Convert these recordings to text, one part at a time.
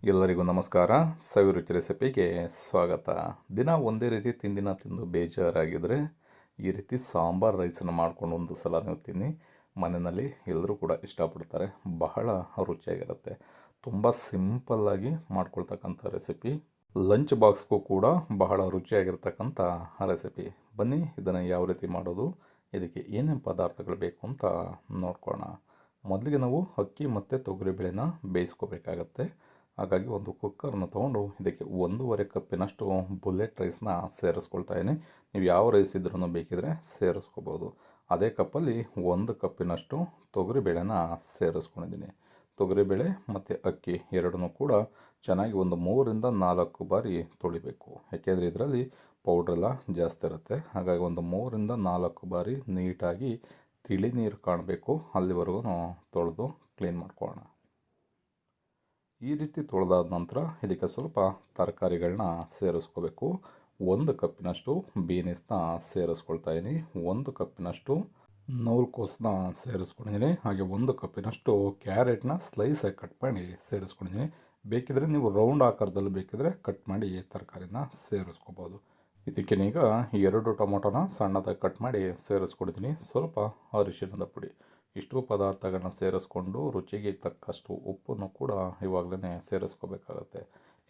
ಎಲ್ಲರಿಗೂ ನಮಸ್ಕಾರ. ಸವಿರುಚಿ ರೆಸಿಪಿಗೆ ಸ್ವಾಗತ. ದಿನ ಒಂದೇ ರೀತಿ ತಿಂಡಿನ ತಿಂದು ಬೇಜಾರಾಗಿದ್ದರೆ ಈ ರೀತಿ ಸಾಂಬಾರ್ ರೈಸನ್ನು ಮಾಡ್ಕೊಂಡು ಒಂದು ಸಲ ನೀವು ತಿನ್ನಿ. ಮನೆಯಲ್ಲಿ ಎಲ್ಲರೂ ಕೂಡ ಇಷ್ಟಪಡ್ತಾರೆ. ಬಹಳ ರುಚಿಯಾಗಿರುತ್ತೆ. ತುಂಬ ಸಿಂಪಲ್ಲಾಗಿ ಮಾಡ್ಕೊಳ್ತಕ್ಕಂಥ ರೆಸಿಪಿ. ಲಂಚ್ ಬಾಕ್ಸ್ಗೂ ಕೂಡ ಬಹಳ ರುಚಿಯಾಗಿರ್ತಕ್ಕಂಥ ರೆಸಿಪಿ. ಬನ್ನಿ ಇದನ್ನು ಯಾವ ರೀತಿ ಮಾಡೋದು, ಇದಕ್ಕೆ ಏನೇನು ಪದಾರ್ಥಗಳು ಬೇಕು ಅಂತ ನೋಡ್ಕೊಳ್ಳೋಣ. ಮೊದಲಿಗೆ ನಾವು ಅಕ್ಕಿ ಮತ್ತು ತೊಗರಿಬೇಳೆನ ಬೇಯಿಸ್ಕೋಬೇಕಾಗತ್ತೆ. ಹಾಗಾಗಿ ಒಂದು ಕುಕ್ಕರ್ನ ತೊಗೊಂಡು ಇದಕ್ಕೆ 1.5 ಕಪ್ಪಿನಷ್ಟು ಬುಲೆಟ್ ರೈಸ್ನ ಸೇರಿಸ್ಕೊಳ್ತಾ ಇದ್ದೀನಿ. ನೀವು ಯಾವ ರೈಸ್ ಇದ್ರೂ ಬೇಕಿದ್ರೆ ಸೇರಿಸ್ಕೋಬೋದು. ಅದೇ ಕಪ್ಪಲ್ಲಿ 1 ಕಪ್ಪಿನಷ್ಟು ತೊಗರಿಬೇಳೆನ ಸೇರಿಸ್ಕೊಂಡಿದ್ದೀನಿ. ತೊಗರಿಬೇಳೆ ಮತ್ತು ಅಕ್ಕಿ ಎರಡನ್ನೂ ಕೂಡ ಚೆನ್ನಾಗಿ ಒಂದು 3ರಿಂದ 4 ಬಾರಿ ತೊಳಿಬೇಕು. ಯಾಕೆಂದರೆ ಇದರಲ್ಲಿ ಪೌಡ್ರೆಲ್ಲ ಜಾಸ್ತಿ ಇರುತ್ತೆ. ಹಾಗಾಗಿ ಒಂದು 3ರಿಂದ 4 ಬಾರಿ ನೀಟಾಗಿ ತಿಳಿ ನೀರು ಕಾಣಬೇಕು, ಅಲ್ಲಿವರೆಗೂ ತೊಳೆದು ಕ್ಲೀನ್ ಮಾಡ್ಕೊಳ್ಳೋಣ. ಈ ರೀತಿ ತೊಳೆದಾದ ನಂತರ ಇದಕ್ಕೆ ಸ್ವಲ್ಪ ತರಕಾರಿಗಳನ್ನ ಸೇರಿಸ್ಕೋಬೇಕು. 1 ಕಪ್ಪಿನಷ್ಟು ಬೀನಿಸ್ನ ಸೇರಿಸ್ಕೊಳ್ತಾ ಇದ್ದೀನಿ. 1 ಕಪ್ಪಿನಷ್ಟು ನೂಲ್ಕೋಸನ್ನ ಸೇರಿಸ್ಕೊಂಡಿದ್ದೀನಿ. ಹಾಗೆ 1 ಕಪ್ಪಿನಷ್ಟು ಕ್ಯಾರೆಟ್ನ ಸ್ಲೈಸಾಗಿ ಕಟ್ ಮಾಡಿ ಸೇರಿಸ್ಕೊಂಡಿದ್ದೀನಿ. ಬೇಕಿದ್ರೆ ನೀವು ರೌಂಡ್ ಆಕಾರದಲ್ಲಿ ಬೇಕಿದ್ರೆ ಕಟ್ ಮಾಡಿ ತರಕಾರಿನ ಸೇರಿಸ್ಕೋಬೋದು. ಇದಕ್ಕೆ ಈಗ 2 ಟೊಮೊಟೊನ ಸಣ್ಣದಾಗಿ ಕಟ್ ಮಾಡಿ ಸೇರಿಸ್ಕೊಂಡಿದ್ದೀನಿ. ಸ್ವಲ್ಪ ಅರಿಶಿಣದ ಪುಡಿ. ಇಷ್ಟು ಪದಾರ್ಥಗಳನ್ನ ಸೇರಿಸ್ಕೊಂಡು ರುಚಿಗೆ ತಕ್ಕಷ್ಟು ಉಪ್ಪನ್ನು ಕೂಡ ಇವಾಗಲೇ ಸೇರಿಸ್ಕೋಬೇಕಾಗತ್ತೆ.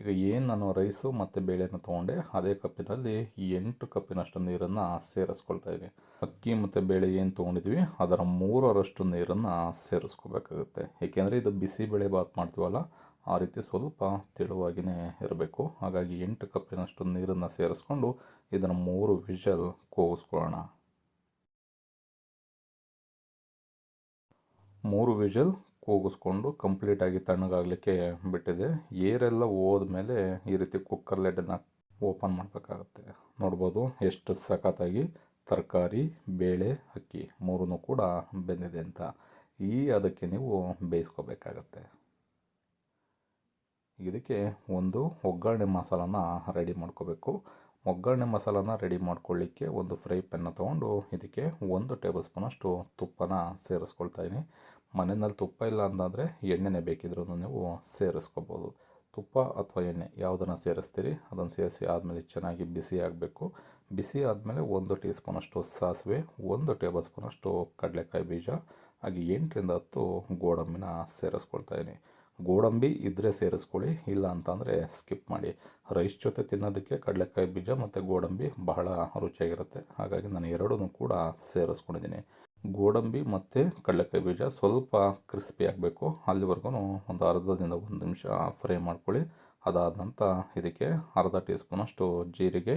ಈಗ ಏನು ನಾನು ರೈಸು ಮತ್ತು ಬೇಳೆನ ತೊಗೊಂಡೆ ಅದೇ ಕಪ್ಪಿನಲ್ಲಿ 8 ಕಪ್ಪಿನಷ್ಟು ನೀರನ್ನು ಸೇರಿಸ್ಕೊಳ್ತಾ ಇದ್ದೀನಿ. ಅಕ್ಕಿ ಮತ್ತು ಬೇಳೆ ಏನು ತೊಗೊಂಡಿದ್ವಿ ಅದರ 3ರಷ್ಟು ನೀರನ್ನು ಸೇರಿಸ್ಕೋಬೇಕಾಗುತ್ತೆ. ಏಕೆಂದರೆ ಇದು ಬಿಸಿಬೇಳೆ ಬಾತ್ ಮಾಡ್ತೀವಲ್ಲ, ಆ ರೀತಿ ಸ್ವಲ್ಪ ತೆಳುವಾಗಿಯೇ ಇರಬೇಕು. ಹಾಗಾಗಿ 8 ಕಪ್ಪಿನಷ್ಟು ನೀರನ್ನು ಸೇರಿಸ್ಕೊಂಡು ಇದನ್ನು 3 ವಿಷಲ್ ಕೂಗಿಸ್ಕೊಳ್ಳೋಣ. 3 ವಿಷಲ್ ಕೂಗಿಸ್ಕೊಂಡು ಕಂಪ್ಲೀಟಾಗಿ ತಣ್ಣಗಾಗಲಿಕ್ಕೆ ಬಿಟ್ಟಿದೆ. ಏರೆಲ್ಲ ಹೋದ್ಮೇಲೆ ಈ ರೀತಿ ಕುಕ್ಕರ್ ಲಿಡ್ಡನ್ನು ಓಪನ್ ಮಾಡಬೇಕಾಗತ್ತೆ. ನೋಡ್ಬೋದು ಎಷ್ಟು ಸಖತ್ತಾಗಿ ತರಕಾರಿ, ಬೇಳೆ, ಅಕ್ಕಿ 3 ಕೂಡ ಬೆಂದಿದೆ ಅಂತ. ಅದಕ್ಕೆ ನೀವು ಬೇಯಿಸ್ಕೋಬೇಕಾಗತ್ತೆ. ಇದಕ್ಕೆ ಒಂದು ಒಗ್ಗರಣೆ ಮಸಾಲಾನ ರೆಡಿ ಮಾಡ್ಕೋಬೇಕು. ಒಗ್ಗರಣೆ ಮಸಾಲಾನ ರೆಡಿ ಮಾಡ್ಕೊಳ್ಳಿಕ್ಕೆ ಒಂದು ಫ್ರೈ ಪ್ಯಾನ್ನ ತೊಗೊಂಡು ಇದಕ್ಕೆ 1 ಟೇಬಲ್ ಸ್ಪೂನಷ್ಟು ತುಪ್ಪನ ಸೇರಿಸ್ಕೊಳ್ತಾ ಇದ್ದೀನಿ. ಮನೆಯಲ್ಲಿ ತುಪ್ಪ ಇಲ್ಲ ಅಂದಾದರೆ ಎಣ್ಣೆನೇ ಬೇಕಿದ್ರೂ ನೀವು ಸೇರಿಸ್ಕೋಬೋದು. ತುಪ್ಪ ಅಥವಾ ಎಣ್ಣೆ ಯಾವುದನ್ನು ಸೇರಿಸ್ತೀರಿ ಅದನ್ನು ಸೇರಿಸಿ ಆದಮೇಲೆ ಚೆನ್ನಾಗಿ ಬಿಸಿ ಆಗಬೇಕು. ಬಿಸಿ ಆದಮೇಲೆ 1 ಟೀ ಸ್ಪೂನಷ್ಟು ಸಾಸಿವೆ, 1 ಟೇಬಲ್ ಸ್ಪೂನಷ್ಟು ಕಡಲೆಕಾಯಿ ಬೀಜ, ಹಾಗೆ 8ರಿಂದ 10 ಗೋಡಂಬಿನ ಸೇರಿಸ್ಕೊಳ್ತಾ ಇದ್ದೀನಿ. ಗೋಡಂಬಿ ಇದ್ದರೆ ಸೇರಿಸ್ಕೊಳ್ಳಿ, ಇಲ್ಲ ಅಂತಂದರೆ ಸ್ಕಿಪ್ ಮಾಡಿ. ರೈಸ್ ಜೊತೆ ತಿನ್ನೋದಕ್ಕೆ ಕಡಲೆಕಾಯಿ ಬೀಜ ಮತ್ತು ಗೋಡಂಬಿ ಬಹಳ ರುಚಿಯಾಗಿರುತ್ತೆ. ಹಾಗಾಗಿ ನಾನು ಎರಡೂ ಕೂಡ ಸೇರಿಸ್ಕೊಂಡಿದ್ದೀನಿ. ಗೋಡಂಬಿ ಮತ್ತು ಕಡಲೆಕಾಯಿ ಬೀಜ ಸ್ವಲ್ಪ ಕ್ರಿಸ್ಪಿ ಆಗಬೇಕು. ಅಲ್ಲಿವರೆಗೂ ಒಂದು ಅರ್ಧದಿಂದ 1 ನಿಮಿಷ ಫ್ರೈ ಮಾಡ್ಕೊಳ್ಳಿ. ಅದಾದ ನಂತರ ಇದಕ್ಕೆ ಅರ್ಧ ಟೀ ಸ್ಪೂನಷ್ಟು ಜೀರಿಗೆ,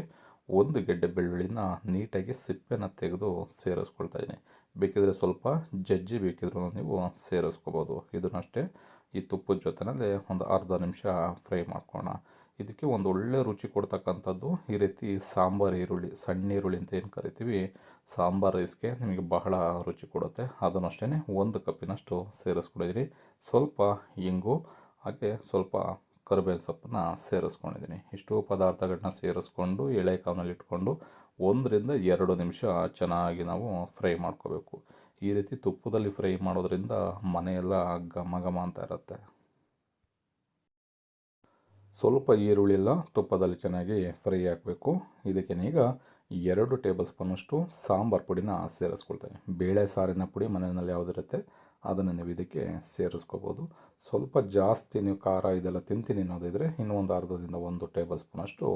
1 ಗೆಡ್ಡೆ ಬೆಳ್ಳುಳ್ಳಿನ ನೀಟಾಗಿ ಸಿಪ್ಪೆನ ತೆಗೆದು ಸೇರಿಸ್ಕೊಳ್ತಾ ಇದ್ದೀನಿ. ಬೇಕಿದ್ರೆ ಸ್ವಲ್ಪ ಜಜ್ಜಿ ಬೇಕಿದ್ರೂ ನೀವು ಸೇರಿಸ್ಕೋಬೋದು. ಇದನ್ನಷ್ಟೇ ಈ ತುಪ್ಪದ ಜೊತೆಯಲ್ಲೇ ಒಂದು ಅರ್ಧ ನಿಮಿಷ ಫ್ರೈ ಮಾಡ್ಕೊಳ್ಳೋಣ. ಇದಕ್ಕೆ ಒಂದು ಒಳ್ಳೆ ರುಚಿ ಕೊಡ್ತಕ್ಕಂಥದ್ದು ಈ ರೀತಿ ಸಾಂಬಾರು ಈರುಳ್ಳಿ, ಸಣ್ಣ ಈರುಳ್ಳಿ ಅಂತ ಏನು ಕರಿತೀವಿ, ಸಾಂಬಾರು ರೈಸ್ಗೆ ನಿಮಗೆ ಬಹಳ ರುಚಿ ಕೊಡುತ್ತೆ. ಅದನ್ನು ಅಷ್ಟೇ 1 ಕಪ್ಪಿನಷ್ಟು ಸೇರಿಸ್ಕೊಂಡಿದ್ದೀನಿ. ಸ್ವಲ್ಪ ಇಂಗು ಹಾಗೆ ಸ್ವಲ್ಪ ಕರಿಬೇವಿನ ಸೊಪ್ಪನ್ನ ಸೇರಿಸ್ಕೊಂಡಿದ್ದೀನಿ. ಇಷ್ಟು ಪದಾರ್ಥಗಳನ್ನ ಸೇರಿಸ್ಕೊಂಡು ಎಳೆ ಕಾವಿನಲ್ಲಿ ಇಟ್ಕೊಂಡು 1ರಿಂದ 2 ನಿಮಿಷ ಚೆನ್ನಾಗಿ ನಾವು ಫ್ರೈ ಮಾಡ್ಕೋಬೇಕು. ಈ ರೀತಿ ತುಪ್ಪದಲ್ಲಿ ಫ್ರೈ ಮಾಡೋದ್ರಿಂದ ಮನೆಯೆಲ್ಲ ಘಮ ಘಮ ಅಂತ ಇರುತ್ತೆ. ಸ್ವಲ್ಪ ಈರುಳ್ಳಿ ಎಲ್ಲ ತುಪ್ಪದಲ್ಲಿ ಚೆನ್ನಾಗಿ ಫ್ರೈ ಆಗಬೇಕು. ಇದಕ್ಕೆ ಈಗ 2 ಟೇಬಲ್ ಸ್ಪೂನಷ್ಟು ಸಾಂಬಾರು ಪುಡಿನ ಸೇರಿಸ್ಕೊಳ್ತೇನೆ. ಬೇಳೆ ಸಾರಿನ ಪುಡಿ ಮನೆಯಲ್ಲಿ ಯಾವುದಿರುತ್ತೆ ಅದನ್ನು ನೀವು ಇದಕ್ಕೆ ಸೇರಿಸ್ಕೋಬೋದು. ಸ್ವಲ್ಪ ಜಾಸ್ತಿ ನೀವು ಖಾರ ಇದೆಲ್ಲ ತಿಂತೀನಿ ಅನ್ನೋದಿದ್ರೆ ಇನ್ನೂ ಒಂದು ಅರ್ಧದಿಂದ 1 ಟೇಬಲ್ ಸ್ಪೂನಷ್ಟು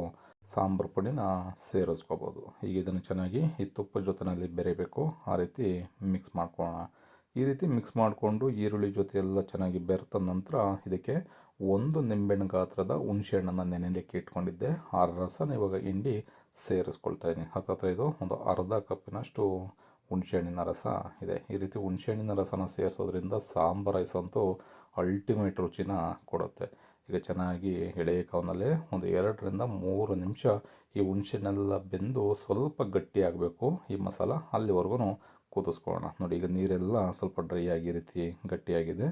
ಸಾಂಬಾರು ಪುಡಿನ ಸೇರಿಸ್ಕೋಬೋದು. ಈಗ ಇದನ್ನು ಚೆನ್ನಾಗಿ ಈ ತುಪ್ಪದ ಜೊತೆಯಲ್ಲಿ ಬೆರೆಯಬೇಕು. ಆ ರೀತಿ ಮಿಕ್ಸ್ ಮಾಡ್ಕೊಳ್ಳೋಣ. ಈ ರೀತಿ ಮಿಕ್ಸ್ ಮಾಡಿಕೊಂಡು ಈರುಳ್ಳಿ ಜೊತೆ ಎಲ್ಲ ಚೆನ್ನಾಗಿ ಬೆರೆತ ನಂತರ ಇದಕ್ಕೆ 1 ನಿಂಬೆಹಣ್ಣು ಗಾತ್ರದ ಹುಣಸೆಹಣ್ಣನ್ನು ನೆನೆಯಲಿಕ್ಕೆ ಇಟ್ಕೊಂಡಿದ್ದೆ. ಆ ರಸನ ಇವಾಗ ಹಿಂಡಿ ಸೇರಿಸ್ಕೊಳ್ತಾ ಇದ್ದೀನಿ. ಹತ್ತತ್ರ ಇದು ಒಂದು ಅರ್ಧ ಕಪ್ಪಿನಷ್ಟು ಹುಣಸೆಹಣ್ಣಿನ ರಸ ಇದೆ. ಈ ರೀತಿ ಹುಣಸೆಹಣ್ಣಿನ ರಸನ ಸೇರಿಸೋದ್ರಿಂದ ಸಾಂಬಾರು ರೈಸ್ ಅಂತೂ ಅಲ್ಟಿಮೇಟ್ ರುಚಿನ ಕೊಡುತ್ತೆ. ಈಗ ಚೆನ್ನಾಗಿ ಎಳೆ ಕಾವಿನಲ್ಲೇ ಒಂದು 2ರಿಂದ 3 ನಿಮಿಷ ಈ ಹುಣಸೆಹಣ್ಣೆಲ್ಲ ಬೆಂದು ಸ್ವಲ್ಪ ಗಟ್ಟಿ ಆಗಬೇಕು ಈ ಮಸಾಲ, ಅಲ್ಲಿವರೆಗೂ ಕುದಿಸ್ಕೊಳ್ಳೋಣ. ನೋಡಿ ಈಗ ನೀರೆಲ್ಲ ಸ್ವಲ್ಪ ಡ್ರೈ ಆಗಿ ಈ ರೀತಿ ಗಟ್ಟಿಯಾಗಿದೆ.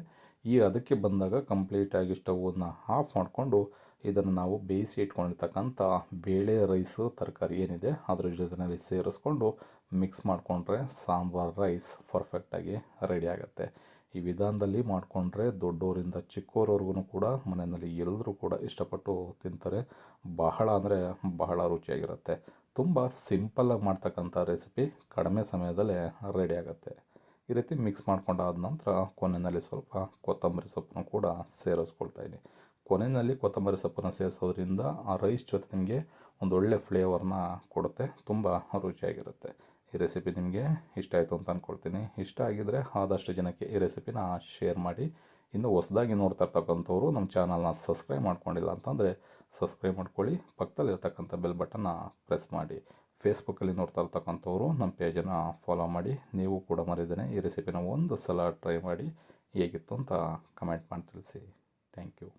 ಅದಕ್ಕೆ ಬಂದಾಗ ಕಂಪ್ಲೀಟಾಗಿ ಸ್ಟವನ್ನು ಆಫ್ ಮಾಡಿಕೊಂಡು ಇದನ್ನು ನಾವು ಬೇಯಿಸಿ ಇಟ್ಕೊಂಡಿರ್ತಕ್ಕಂಥ ಬೇಳೆ, ರೈಸು, ತರಕಾರಿ ಏನಿದೆ ಅದ್ರ ಜೊತೆಯಲ್ಲಿ ಸೇರಿಸ್ಕೊಂಡು ಮಿಕ್ಸ್ ಮಾಡಿಕೊಂಡ್ರೆ ಸಾಂಬಾರು ರೈಸ್ ಪರ್ಫೆಕ್ಟಾಗಿ ರೆಡಿ ಆಗುತ್ತೆ. ಈ ವಿಧಾನದಲ್ಲಿ ಮಾಡಿಕೊಂಡ್ರೆ ದೊಡ್ಡವರಿಂದ ಚಿಕ್ಕವರವರೆಗೂ ಕೂಡ ಮನೆಯಲ್ಲಿ ಎಲ್ಲರೂ ಕೂಡ ಇಷ್ಟಪಟ್ಟು ತಿಂತಾರೆ. ಬಹಳ ಅಂದರೆ ಬಹಳ ರುಚಿಯಾಗಿರುತ್ತೆ. ತುಂಬ ಸಿಂಪಲ್ಲಾಗಿ ಮಾಡ್ತಕ್ಕಂಥ ರೆಸಿಪಿ ಕಡಿಮೆ ಸಮಯದಲ್ಲೇ ರೆಡಿ ಆಗುತ್ತೆ. ಈ ರೀತಿ ಮಿಕ್ಸ್ ಮಾಡ್ಕೊಂಡಾದ ನಂತರ ಕೊನೆಯಲ್ಲಿ ಸ್ವಲ್ಪ ಕೊತ್ತಂಬರಿ ಸೊಪ್ಪನ್ನು ಕೂಡ ಸೇರಿಸ್ಕೊಳ್ತಾಯಿದ್ದೀನಿ. ಕೊನೆಯಲ್ಲಿ ಕೊತ್ತಂಬರಿ ಸೊಪ್ಪನ್ನು ಸೇರಿಸೋದ್ರಿಂದ ಆ ರೈಸ್ ಜೊತೆ ನಿಮಗೆ ಒಂದೊಳ್ಳೆ ಫ್ಲೇವರ್ನ ಕೊಡುತ್ತೆ. ತುಂಬ ರುಚಿಯಾಗಿರುತ್ತೆ. ಈ ರೆಸಿಪಿ ನಿಮಗೆ ಇಷ್ಟ ಆಯಿತು ಅಂತ ಅಂದ್ಕೊಳ್ತೀನಿ. ಇಷ್ಟ ಆಗಿದರೆ ಆದಷ್ಟು ಜನಕ್ಕೆ ಈ ರೆಸಿಪಿನ ಶೇರ್ ಮಾಡಿ. ಇನ್ನು ಹೊಸದಾಗಿ ನೋಡ್ತಾ ಇರ್ತಕ್ಕಂಥವ್ರು ನಮ್ಮ ಚಾನಲ್ನ ಸಬ್ಸ್ಕ್ರೈಬ್ ಮಾಡ್ಕೊಂಡಿಲ್ಲ ಅಂತಂದರೆ ಸಬ್ಸ್ಕ್ರೈಬ್ ಮಾಡ್ಕೊಳ್ಳಿ. ಪಕ್ಕದಲ್ಲಿರ್ತಕ್ಕಂಥ ಬೆಲ್ ಬಟನ್ನ ಪ್ರೆಸ್ ಮಾಡಿ. ಫೇಸ್ಬುಕ್ಕಲ್ಲಿ ನೋಡ್ತಾ ಇರ್ತಕ್ಕಂಥವ್ರು ನಮ್ಮ ಪೇಜನ್ನು ಫಾಲೋ ಮಾಡಿ. ನೀವು ಕೂಡ ಮರಿದೇನೆ ಈ ರೆಸಿಪಿನ ಒಂದು ಸಲ ಟ್ರೈ ಮಾಡಿ ಹೇಗಿತ್ತು ಅಂತ ಕಮೆಂಟ್ ಮಾಡಿ ತಿಳಿಸಿ. Thank you.